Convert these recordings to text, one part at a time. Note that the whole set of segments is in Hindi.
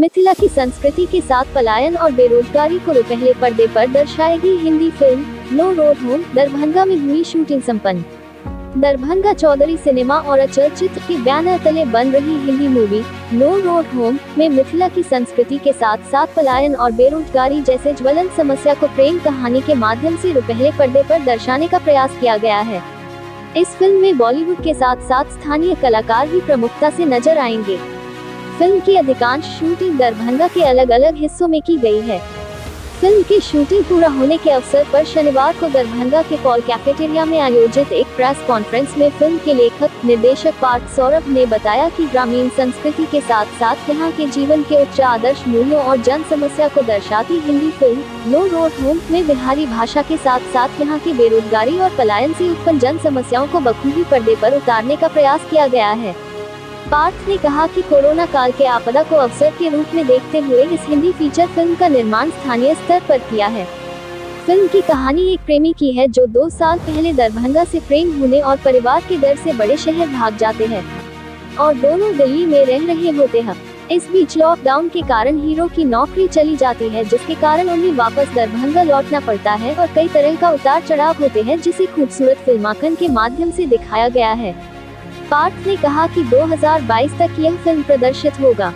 मिथिला की संस्कृति के साथ पलायन और बेरोजगारी को पहले पर्दे पर दर्शाएगी Hindi film no road home. Darbhanga में हुई शूटिंग संपन्न। दरभंगा चौधरी सिनेमा और अचल चित्र के बैनर तले बन रही Hindi movie No road Home में मिथिला की संस्कृति के साथ साथ पलायन और बेरोजगारी जैसे ज्वलंत समस्या को प्रेम कहानी के माध्यम से पहले पर्दे पर दर्शाने का प्रयास किया गया है। इस फिल्म में बॉलीवुड के साथ साथ स्थानीय कलाकार भी प्रमुखता से नजर आएंगे। फिल्म की अधिकांश शूटिंग दरभंगा के अलग अलग हिस्सों में की गई है। फिल्म की शूटिंग पूरा होने के अवसर पर शनिवार को दरभंगा के पॉल कैफेटेरिया में आयोजित एक प्रेस कॉन्फ्रेंस में फिल्म के लेखक निर्देशक पार्थ सौरभ ने बताया कि ग्रामीण संस्कृति के साथ साथ यहाँ के जीवन के उच्च आदर्श मूल्यों और जन समस्या को दर्शाती Hindi film no road Home में बिहारी भाषा के साथ साथ यहाँ की बेरोजगारी और पलायन से उत्पन्न जन समस्याओं को बखूबी पर्दे पर उतारने का प्रयास किया गया है। पार्थ ने कहा कि कोरोना काल के आपदा को अवसर के रूप में देखते हुए इस हिंदी फीचर फिल्म का निर्माण स्थानीय स्तर पर किया है। फिल्म की कहानी एक प्रेमी की है जो 2 साल पहले दरभंगा से प्रेम होने और परिवार के डर से बड़े शहर भाग जाते हैं और दोनों दिल्ली में रह रहे होते हैं। इस बीच लॉकडाउन के कारण हीरो की नौकरी चली जाती है, जिसके कारण उन्हें वापस दरभंगा लौटना पड़ता है और कई तरह का उतार चढ़ाव होते हैं, जिसे खूबसूरत फिल्मांकन के माध्यम से दिखाया गया है। पार्थ ने कहा कि 2022 तक यह फिल्म प्रदर्शित होगा।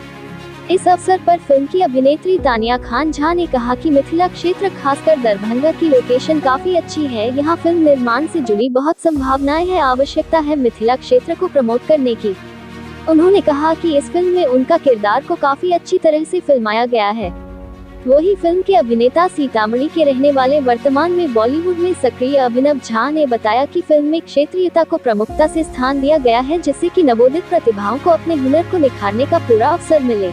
इस अवसर पर फिल्म की अभिनेत्री तानिया खान झा ने कहा कि मिथिला क्षेत्र खासकर दरभंगा की लोकेशन काफी अच्छी है। यहाँ फिल्म निर्माण से जुड़ी बहुत संभावनाएं हैं, आवश्यकता है मिथिला क्षेत्र को प्रमोट करने की। उन्होंने कहा कि इस फिल्म में उनका किरदार को काफी अच्छी तरह से फिल्माया गया है। वही फिल्म के अभिनेता सीतामढ़ी के रहने वाले वर्तमान में बॉलीवुड में सक्रिय अभिनव झा ने बताया कि फिल्म में क्षेत्रीयता को प्रमुखता से स्थान दिया गया है, जिससे कि नवोदित प्रतिभाओं को अपने हुनर को निखारने का पूरा अवसर मिले।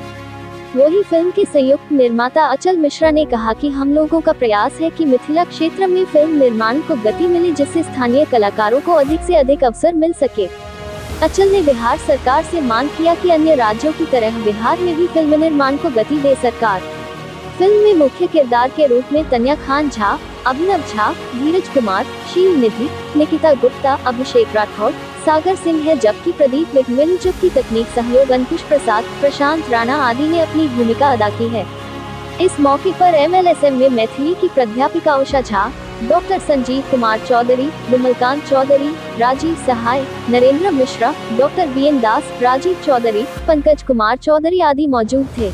वही फिल्म के संयुक्त निर्माता अचल मिश्रा ने कहा कि हम लोगों का प्रयास है कि मिथिला क्षेत्र में फिल्म निर्माण को गति मिले, जिससे स्थानीय कलाकारों को अधिक से अधिक अवसर मिल सके। अचल ने बिहार सरकार से मांग किया कि अन्य राज्यों की तरह बिहार में भी फिल्म निर्माण को गति दे सरकार। फिल्म में मुख्य किरदार के रूप में तानिया खान झा, अभिनव झा, धीरज कुमार, शील निधि, निकिता गुप्ता, अभिषेक राठौड़, सागर सिंह है, जबकि प्रदीप मिलजुप की तकनीक सहयोग अंकुश प्रसाद, प्रशांत राणा आदि ने अपनी भूमिका अदा की है। इस मौके पर MLSM में मैथिली की प्राध्यापिका उषा झा, डॉक्टर संजीव कुमार चौधरी, विमलकांत चौधरी, राजीव सहाय, नरेंद्र मिश्रा, डॉक्टर BN दास, राजीव चौधरी, पंकज कुमार चौधरी आदि मौजूद थे।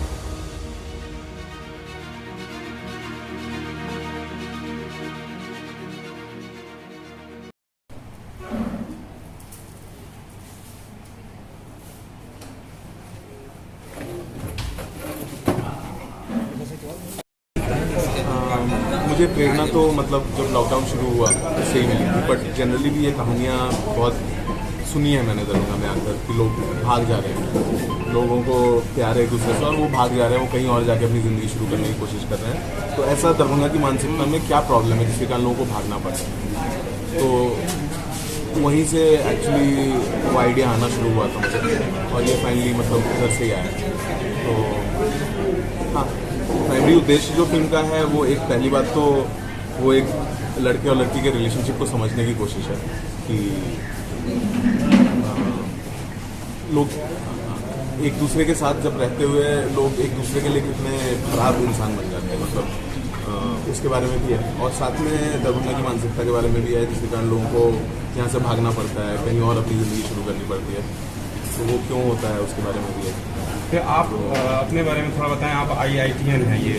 मुझे प्रेरणा तो मतलब जब लॉकडाउन शुरू हुआ उससे ही मिली थी, बट जनरली भी ये कहानियाँ बहुत सुनी है मैंने दरभंगा में आकर कि लोग भाग जा रहे हैं, लोगों को प्यार है एक दूसरे से और वो भाग जा रहे हैं, वो कहीं और जाके अपनी ज़िंदगी शुरू करने की कोशिश कर रहे हैं। तो ऐसा दरभंगा की मानसिकता में क्या प्रॉब्लम है जिसके कारण लोगों को भागना पड़ रहा है, तो वहीं से एक्चुअली वो आइडिया आना शुरू हुआ था मुझे और ये फाइनली मतलब घर से ही आया। तो हाँ, प्राइमरी उद्देश्य जो फिल्म का है वो एक पहली बात तो वो एक लड़के और लड़की के रिलेशनशिप को समझने की कोशिश है कि लोग एक दूसरे के साथ जब रहते हुए लोग एक दूसरे के लिए कितने खराब इंसान बन जाते हैं, मतलब उसके बारे में भी है और साथ में दरभंगा की मानसिकता के बारे में भी है, जिसके कारण लोगों को यहाँ से भागना पड़ता है, कहीं और अपनी ज़िंदगी शुरू करनी पड़ती है, तो वो क्यों होता है उसके बारे में भी है। तो आप अपने बारे में थोड़ा बताएं। आप IITian हैं, ये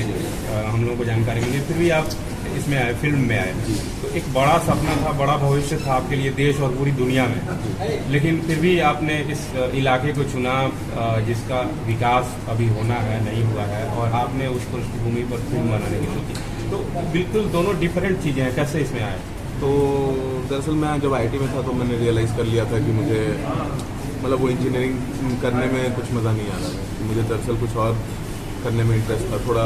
हम लोगों को जानकारी मिली, फिर भी आप इसमें आए, फिल्म में आए। तो एक बड़ा सपना था, बड़ा भविष्य था आपके लिए देश और पूरी दुनिया में, लेकिन फिर भी आपने इस इलाके को चुना जिसका विकास अभी होना है, नहीं हुआ है, और आपने उस पृष्ठभूमि पर फिल्म बनाने की सोची। तो बिल्कुल दोनों डिफरेंट चीज़ें हैं, कैसे इसमें आए? तो दरअसल मैं जब IT में था तो मैंने रियलाइज़ कर लिया था कि मुझे मतलब वो इंजीनियरिंग करने में कुछ मज़ा नहीं आ रहा है, मुझे दरअसल कुछ और करने में इंटरेस्ट था। थोड़ा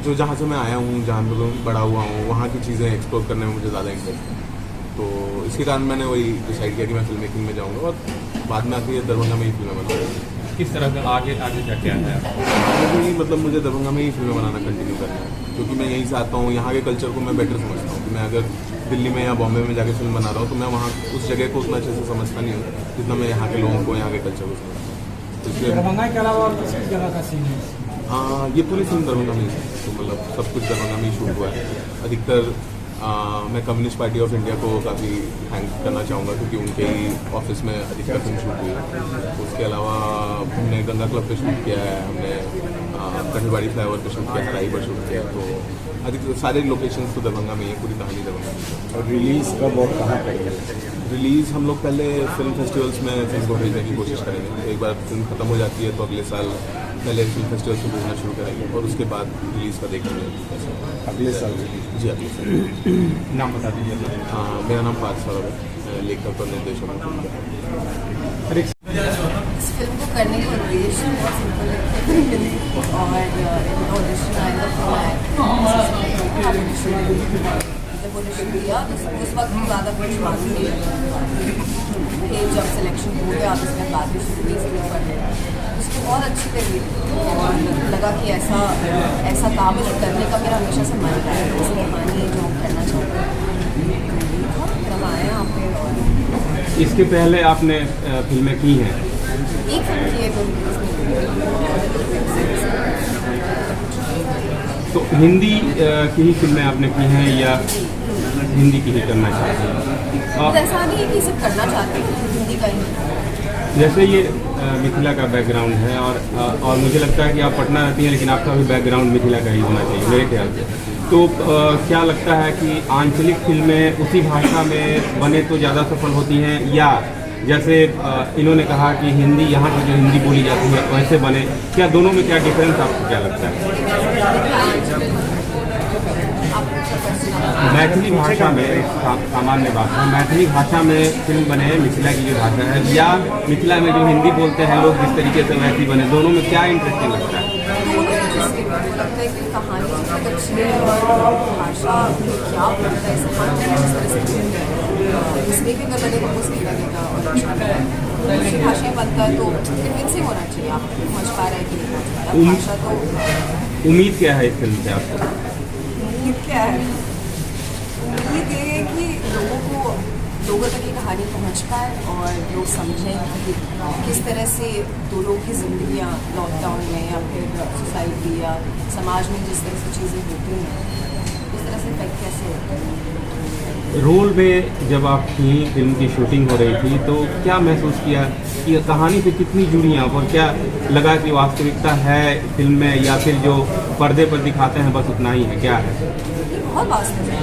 जो जहाँ से मैं आया हूँ, जहाँ पे बड़ा हुआ हूँ, वहाँ की चीज़ें एक्सप्लोर करने में मुझे ज़्यादा इंटरेस्ट है। तो इसके कारण मैंने वही डिसाइड किया कि मैं फिल्म मेकिंग में जाऊँगा और बाद में आके दरभंगा में ही फिल्में बनाऊँगा। किस तरह का आगे क्या है? मतलब मुझे दरभंगा में ही फिल्में बनाना कंटिन्यू करना है, क्योंकि मैं यहीं से आता हूँ, यहाँ के कल्चर को मैं बेटर समझता हूँ। कि मैं अगर दिल्ली में या बॉम्बे में जाके फिल्म बना रहा हूँ तो मैं वहाँ उस जगह को उतना अच्छे से समझता नहीं हूँ जितना मैं यहाँ के लोगों को, यहाँ के कल्चर को समझता हूँ। इसलिए दरभंगा के अलावा और किस जगह का सीन है? ये पूरी फिल्म दरभंगा में ही है, तो मतलब सब कुछ दरभंगा में ही शूट हुआ है। अधिकतर मैं कम्युनिस्ट पार्टी ऑफ इंडिया को काफ़ी थैंक करना चाहूँगा, क्योंकि उनके ही ऑफिस में अधिकतर फिल्म शूट हुई है। उसके अलावा हमने गंगा क्लब पे शूट किया है, हमने कठलवाड़ी फ्लाईओवर पे शूट किया है, हराई पर शूट किया है, तो अधिकतर सारे लोकेशंस तो दरभंगा में ही है, पूरी कहानी दरभंगा में है। और रिलीज़ कब और कहाँ करेंगे? रिलीज़ हम लोग पहले फिल्म फेस्टिवल्स में फिल्म को भेजने की कोशिश करेंगे। एक बार फिल्म खत्म हो जाती है तो अगले साल पहले फिल्म फेस्टिवल्स को भेजना शुरू करेंगे और उसके बाद रिलीज़ का देखेंगे कैसे। अगले साल? जी अगले साल। नाम बता दीजिए। मेरा नाम पार्थ सौरभ है, लेखक और निर्देशक हूँ। इस फिल्म को करने का उद्देश्य बहुत सिंपल है और ऑडिशन ऑडिशन दिया तो उस वक्त ज़्यादा कुछ मालूम नहीं है। फिर जब सिलेक्शन हो गया तो उसमें बाद में शुरू करने उसको बहुत अच्छी लगी और लगा कि ऐसा काम करने का मेरा हमेशा से मन था। इस कहानी जो हम करना चाहते हैं तब आए यहाँ पे। और इसके पहले आपने फिल्में की हैं? एक फिल्म की है तो हिंदी की ही फिल्में आपने की हैं या हिंदी की ही करना चाहते हैं? ऐसा नहीं है कि सिर्फ करना चाहते हैं हिंदी का ही। जैसे ये मिथिला का बैकग्राउंड है और मुझे लगता है कि आप पटना रहती हैं, लेकिन आपका भी बैकग्राउंड मिथिला का ही होना चाहिए मेरे ख्याल से। तो क्या लगता है कि आंचलिक फिल्में उसी भाषा में बने तो ज़्यादा सफल होती हैं, या जैसे इन्होंने कहा कि हिंदी यहाँ पर जो हिंदी बोली जाती है वैसे बने? क्या दोनों में क्या डिफरेंस आपको क्या लगता है? मैथिली भाषा में सामान्य बात है, मैथिली भाषा में फिल्म बने मिथिला की जो भाषा है, या मिथिला में जो हिंदी बोलते हैं लोग जिस तरीके से वैसी बने, दोनों में क्या इंटरेस्टिंग लगता है? लगता है कि कहानी बहुत अच्छी है और भाषा क्या बोलता है इसलिए भी अगर बनेगा वो सही लगेगा और अच्छा लगेगा। दूसरी भाषा बनता है तो कन्विंसिंग होना चाहिए, आप समझ पा रहे हैं कि नहीं समझ पा रहे भाषा। तो उम्मीद क्या है इस फिल्म से आपको? उम्मीद क्या है? उम्मीद ये है कि लोगों तक ये कहानी पहुंच पाए और लोग समझें कि किस तरह से दो लोगों की ज़िंदगियाँ लॉकडाउन में या फिर सोसाइटी या समाज में जिस तरह से चीज़ें होती हैं उस तरह से इफेक्ट कैसे होता है। रोल में जब आपकी फिल्म की शूटिंग हो रही थी तो क्या महसूस किया कि कहानी से कितनी जुड़ी आप, और क्या लगा कि वास्तविकता है फिल्म में या फिर जो पर्दे पर दिखाते हैं बस उतना ही है? क्या है ये बहुत वास्तविक है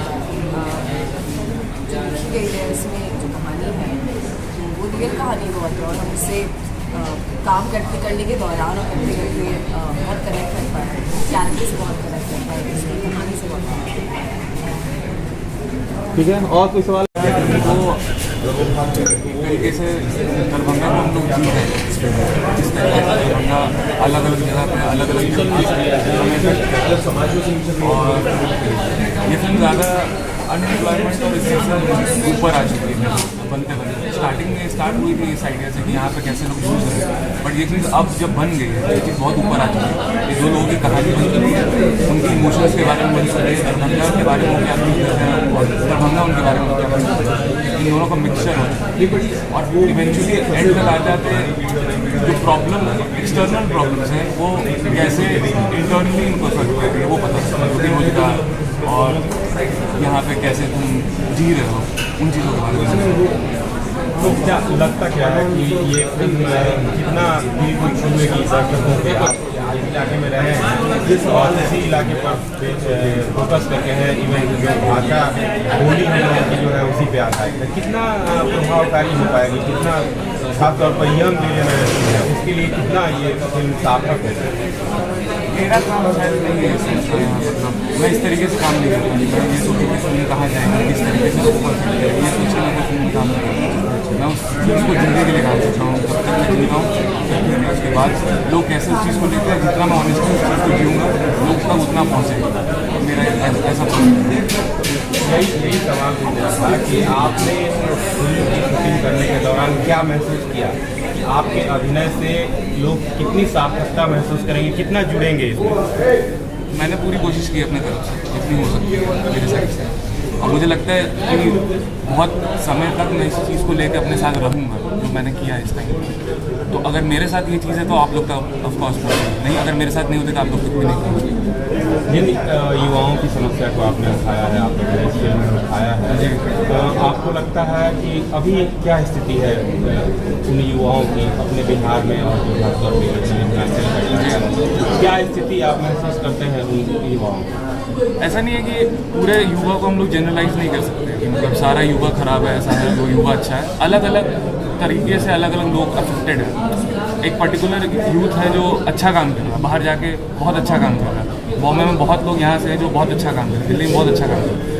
जो लिखी गई है, इसमें जो कहानी है वो रियल कहानी बहुत है और हम उससे काम करने के दौरान और करते करते बहुत कनेक्ट कर पाए, कैरेक्टर से बहुत कनेक्ट कर पाए, इसकी कहानी से बहुत कनेक्ट कर पाए। ठीक है, और कोई सवाल? तरीके से दरभंगा को हम लोग जी रहे हैं। इस तरीके से दरभंगा अलग अलग जगह पे अलग अलग और ये फिल्म ज़्यादा अनएम्प्लॉयमेंट और इससे सब ऊपर आ चुकी है बनते बनते। स्टार्टिंग में स्टार्ट हुई थी इस आइडिया से कि यहाँ पे कैसे लोग यूज़ रहे हैं, बट ये चीज़ अब जब बन गई है ये चीज़ बहुत ऊपर आ चुकी है। ये जो लोगों की कहानी बन चुकी है, उनकी इमोशंस के बारे में बन चुकी है, दरभंगा के बारे में क्या फील करते हैं और दरभंगा उनके बारे में क्या फील करते हैं, इन दोनों का मिक्सचर हो चुका है। और वो इवेंचुअली एंड तक आ जाते हैं जो प्रॉब्लम एक्सटर्नल प्रॉब्लम्स हैं वो कैसे इंटरनली इनको इफेक्ट करती है वो पता चलता है। रोजगार और यहाँ पे कैसे तुम जी रहे हो उन चीज़ों के बारे में। तो क्या लगता क्या है कि ये फिल्म कितना दिल को छूएगी दर्शकों के? आप इलाके में रहे हैं और इसी इलाके पर फोकस करके हैं, इवन जो भाषा बोली हम लोगों की जो है उसी पे आता है, कितना प्रभावकारी हो पाएगी, कितना खासतौर पर यंग जनरेशन है उसके लिए कितना ये फिल्म सार्थक है? मेरा काम शायद नहीं है, मतलब मैं इस तरीके से काम नहीं करता। मैं ये सोचूँ कि फिल्म कहाँ जाएंगे, किस तरीके से लोगों को ये सोचने में फिल्म काम नहीं करता। मैं उस चीज़ को जीने के लिए काम करता हूँ, तब तक मैं जीता हूँ उसके बाद लोग कैसे उस चीज़ को लेते हैं, जितना मैं ऑनेस्टली उस चीज़ को जीऊँगा लोग तक उतना पहुँचेगा। मेरा ऐसा यही सवाल पूछना था कि आपने फिल्म की शूटिंग करने के दौरान क्या महसूस किया कि आपके अभिनय से लोग कितनी सार्थकता महसूस करेंगे, कितना जुड़ेंगे इसमें? मैंने पूरी कोशिश की अपने तरफ से जितनी हो सकती है मेरे साइड से। और मुझे लगता है कि बहुत समय तक मैं इस चीज़ को लेकर अपने साथ रहूँगा जो मैंने किया इस टाइम। तो अगर मेरे साथ ये चीज़ है तो आप लोग का ऑफकोर्स नहीं, अगर मेरे साथ नहीं होते तो आप लोग कुछ भी नहीं करेंगे। जिन युवाओं की समस्या को आपने उठाया है, आप लोगों ने इस फिल्म में उठाया है, आपको लगता है कि अभी क्या स्थिति है उन युवाओं की अपने बिहार में और खासतौर पर क्या स्थिति आप महसूस करते हैं उन युवाओं की? ऐसा नहीं है कि पूरे युवा को हम लोग जनरलाइज नहीं कर सकते कि मतलब सारा युवा खराब है, ऐसा है, वो युवा अच्छा है। अलग अलग तरीके से अलग अलग लोग अफेक्टेड हैं। एक पर्टिकुलर यूथ है जो अच्छा काम कर रहा है, बाहर जाके बहुत अच्छा काम कर रहा है। बॉम्बे में बहुत लोग यहाँ से हैं जो बहुत अच्छा काम कर रहे हैं, दिल्ली में बहुत अच्छा काम कर रहे हैं।